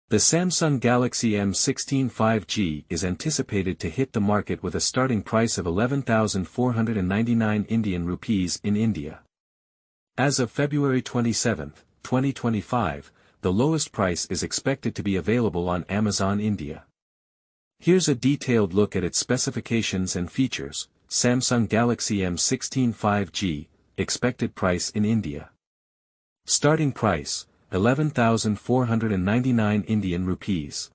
The Samsung Galaxy M16 5G is anticipated to hit the market with a starting price of 11,499 Indian rupees in India. As of February 27, 2025, the lowest price is expected to be available on Amazon India. Here's a detailed look at its specifications and features. Samsung Galaxy M16 5G, expected price in India. Starting price, 11,499 Indian rupees.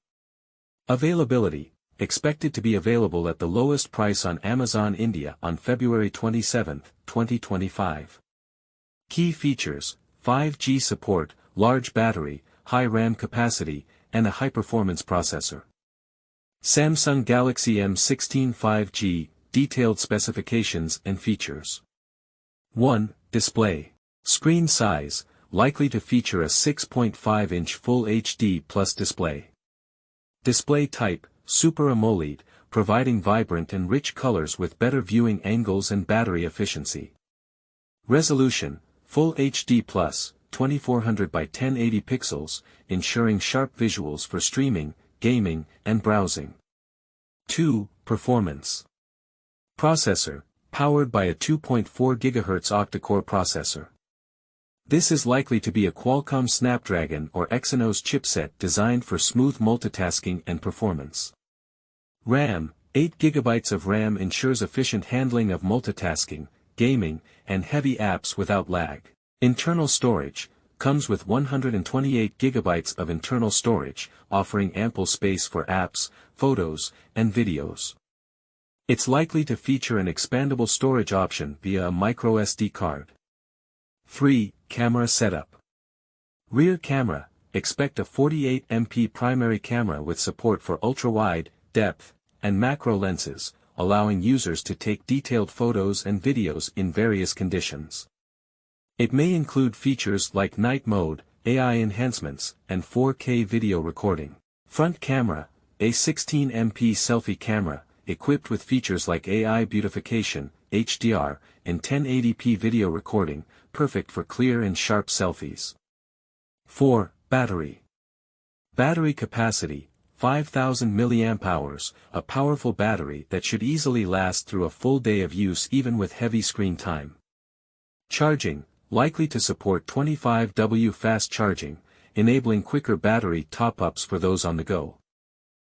Availability, expected to be available at the lowest price on Amazon India on February 27, 2025. Key features, 5G support, large battery, high RAM capacity, and a high-performance processor. Samsung Galaxy M16 5G, detailed specifications and features. 1. Display. Screen size, likely to feature a 6.5-inch Full HD Plus display. Display type, Super AMOLED, providing vibrant and rich colors with better viewing angles and battery efficiency. Resolution, Full HD Plus, 2400 by 1080 pixels, ensuring sharp visuals for streaming, gaming, and browsing. 2. Performance. Processor, powered by a 2.4 GHz octa-core processor. This is likely to be a Qualcomm Snapdragon or Exynos chipset designed for smooth multitasking and performance. RAM, 8 GB of RAM ensures efficient handling of multitasking, gaming, and heavy apps without lag. Internal storage, comes with 128 GB of internal storage, offering ample space for apps, photos, and videos. It's likely to feature an expandable storage option via a microSD card. 3. Camera setup. Rear camera, expect a 48MP primary camera with support for ultra-wide, depth, and macro lenses, allowing users to take detailed photos and videos in various conditions. It may include features like night mode, AI enhancements, and 4K video recording. Front camera, a 16MP selfie camera, equipped with features like AI beautification, HDR, and 1080p video recording, perfect for clear and sharp selfies. 4. Battery. Battery capacity, 5,000 mAh, a powerful battery that should easily last through a full day of use even with heavy screen time. Charging, likely to support 25W fast charging, enabling quicker battery top-ups for those on the go.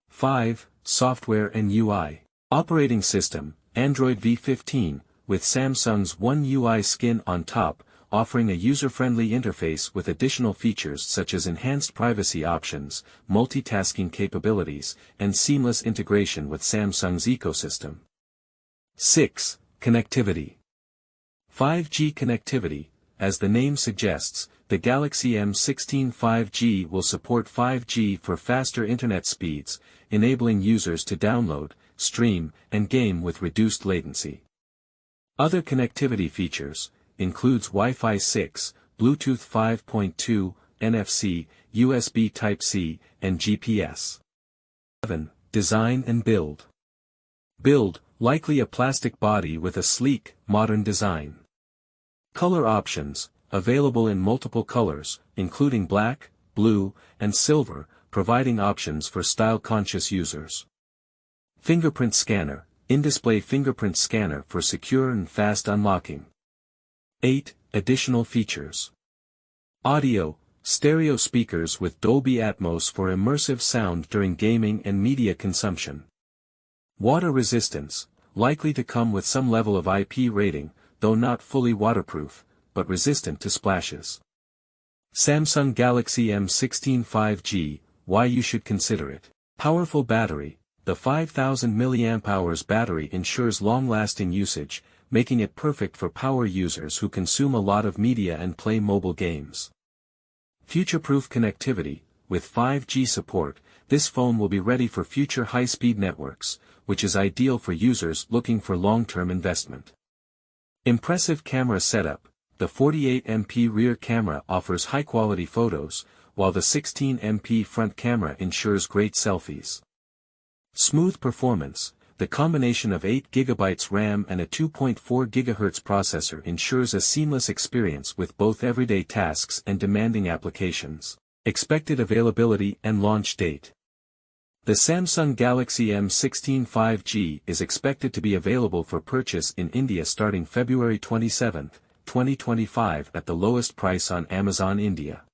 5. Software and UI. Operating system, Android V15, with Samsung's One UI skin on top, offering a user-friendly interface with additional features such as enhanced privacy options, multitasking capabilities, and seamless integration with Samsung's ecosystem. 6. Connectivity. 5G connectivity, as the name suggests, the Galaxy M16 5G will support 5G for faster internet speeds, enabling users to download, stream, and game with reduced latency. Other connectivity features includes Wi-Fi 6, Bluetooth 5.2, NFC, USB Type-C, and GPS. 7. Design and build. Build, likely a plastic body with a sleek, modern design. Color options, available in multiple colors, including black, blue, and silver, providing options for style-conscious users. Fingerprint scanner, in-display fingerprint scanner for secure and fast unlocking. 8. Additional features. Audio, stereo speakers with Dolby Atmos for immersive sound during gaming and media consumption. Water resistance, likely to come with some level of IP rating, though not fully waterproof, but resistant to splashes. Samsung Galaxy M16 5G, why you should consider it. Powerful battery, the 5,000 mAh battery ensures long-lasting usage, making it perfect for power users who consume a lot of media and play mobile games. Future-proof connectivity, with 5G support, this phone will be ready for future high-speed networks, which is ideal for users looking for long-term investment. Impressive camera setup, the 48MP rear camera offers high-quality photos, while the 16MP front camera ensures great selfies. Smooth performance, the combination of 8 GB RAM and a 2.4 GHz processor ensures a seamless experience with both everyday tasks and demanding applications. Expected availability and launch date. The Samsung Galaxy M16 5G is expected to be available for purchase in India starting February 27, 2025 at the lowest price on Amazon India.